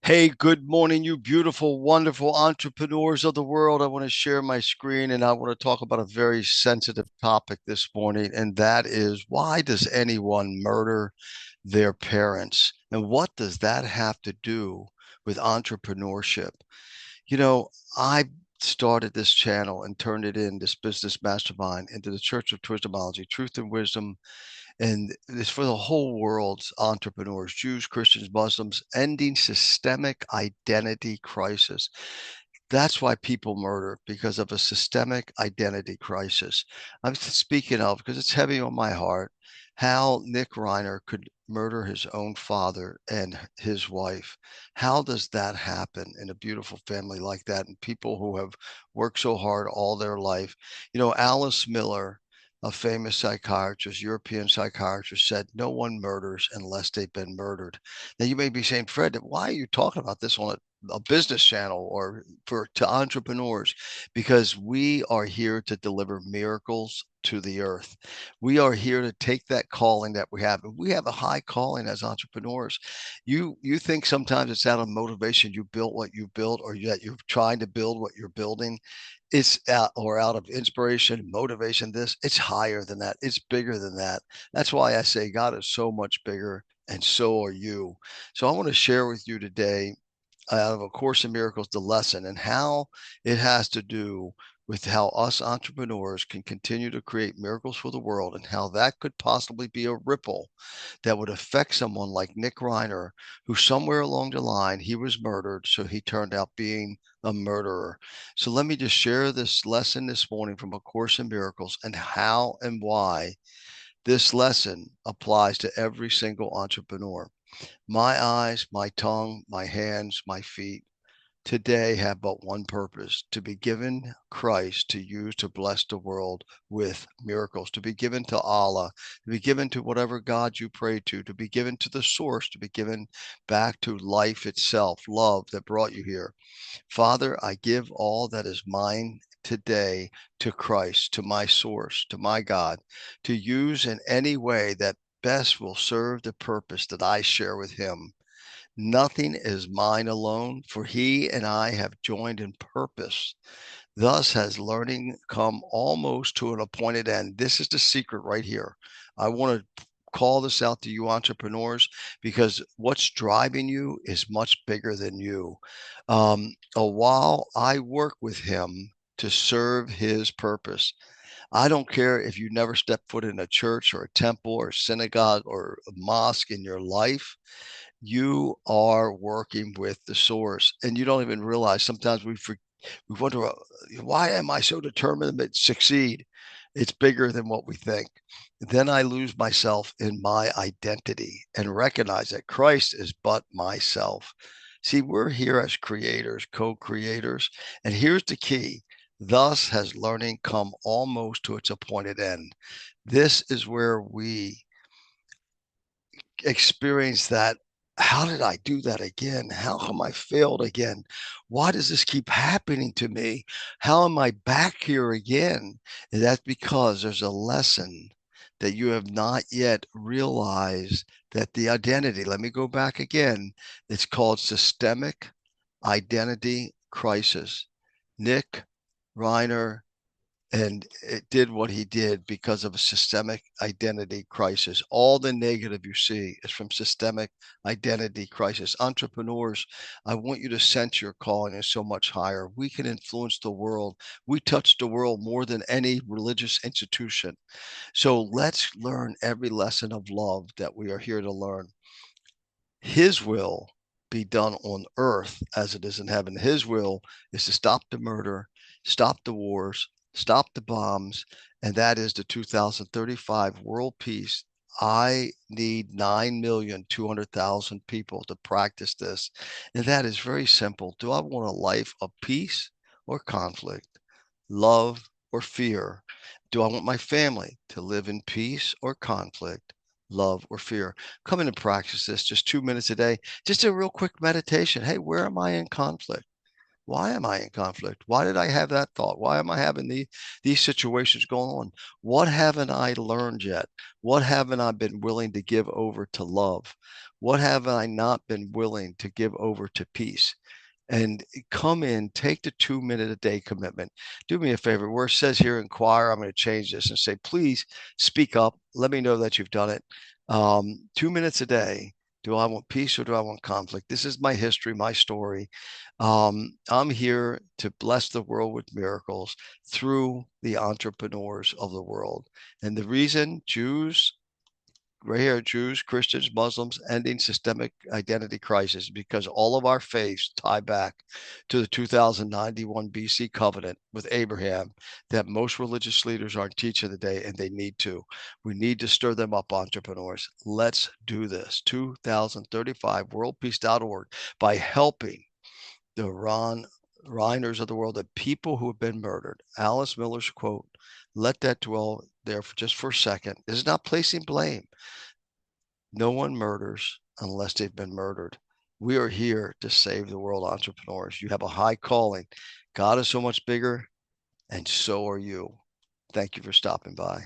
Hey, good morning, you beautiful, wonderful entrepreneurs of the world. I want to share my screen and I want to talk about a very sensitive topic this morning, and that is why does anyone murder their parents? And what does that have to do with entrepreneurship? You know, I started this channel and turned it in, this business mastermind, into the Church of Twisdomology, Truth and Wisdom, and it's for the whole world's entrepreneurs, Jews, Christians, Muslims, ending systemic identity crisis. That's why people murder, because of a systemic identity crisis. I'm speaking of, because it's heavy on my heart, how Nick Reiner could murder his own father and his wife. How does that happen in a beautiful family like that and people who have worked so hard all their life? Alice Miller, a famous psychiatrist, European psychiatrist, said no one murders unless they've been murdered. Now you may be saying, Fred, why are you talking about this on a business channel or to entrepreneurs? Because we are here to deliver miracles to the earth. We are here to take that calling that we have. And we have a high calling as entrepreneurs. You think sometimes it's out of motivation you built what you built, or that you're trying to build what you're building. It's out of inspiration, motivation. It's higher than that. It's bigger than that. That's why I say God is so much bigger, and so are you. So I want to share with you today, out of A Course in Miracles, the lesson and how it has to do with how us entrepreneurs can continue to create miracles for the world, and how that could possibly be a ripple that would affect someone like Nick Reiner, who somewhere along the line he was murdered, so he turned out being a murderer. So let me just share this lesson this morning from A Course in Miracles, and how and why this lesson applies to every single entrepreneur. My eyes, my tongue, my hands, my feet today have but one purpose: to be given Christ to use to bless the world with miracles, to be given to Allah, to be given to whatever God you pray to be given to the source, to be given back to life itself, love that brought you here. Father, I give all that is mine today to Christ, to my source, to my God, to use in any way that best will serve the purpose that I share with him. Nothing is mine alone, for he and I have joined in purpose. Thus has learning come almost to an appointed end. This is the secret right here. I want to call this out to you entrepreneurs, because what's driving you is much bigger than you. While I work with him to serve his purpose, I don't care if you never step foot in a church or a temple or a synagogue or a mosque in your life. You are working with the source, and you don't even realize. Sometimes we wonder, why am I so determined to succeed? It's bigger than what we think. Then I lose myself in my identity and recognize that Christ is but myself. See, we're here as creators, co-creators, and here's the key: thus has learning come almost to its appointed end. This is where we experience that. How did I do that again? How come I failed again? Why does this keep happening to me? How am I back here again? And that's because there's a lesson that you have not yet realized, that the identity, let me go back again, it's called systemic identity crisis. Nick Reiner, and it did what he did because of a systemic identity crisis. All the negative you see is from systemic identity crisis. Entrepreneurs, I want you to sense your calling is so much higher. We can influence the world. We touch the world more than any religious institution. So let's learn every lesson of love that we are here to learn. His will be done on earth as it is in heaven. His will is to stop the murder, stop the wars, stop the bombs, and that is the 2035 world peace. I need 9,200,000 people to practice this. And that is very simple. Do I want a life of peace or conflict, love or fear? Do I want my family to live in peace or conflict, love or fear? Come in and practice this just 2 minutes a day. Just a real quick meditation. Hey, where am I in conflict? Why am I in conflict? Why did I have that thought? Why am I having these situations going on? What haven't I learned yet? What haven't I been willing to give over to love? What have I not been willing to give over to peace? And come in, take the 2 minute a day commitment. Do me a favor, where it says here inquire, I'm going to change this and say, please speak up. Let me know that you've done it. 2 minutes a day. Do I want peace or do I want conflict? This is my history, my story. I'm here to bless the world with miracles through the entrepreneurs of the world. And the reason Jews, right here, Jews, Christians, Muslims, ending systemic identity crisis, because all of our faiths tie back to the 2091 BC covenant with Abraham that most religious leaders aren't teaching today, and they need to. We need to stir them up, entrepreneurs. Let's do this. 2035 worldpeace.org, by helping the Reiners of the world, the people who have been murdered. Alice Miller's quote, let that dwell there for just for a second. This is not placing blame. No one murders unless they've been murdered. We are here to save the world, entrepreneurs. You have a high calling. God is so much bigger, and so are you. Thank you for stopping by.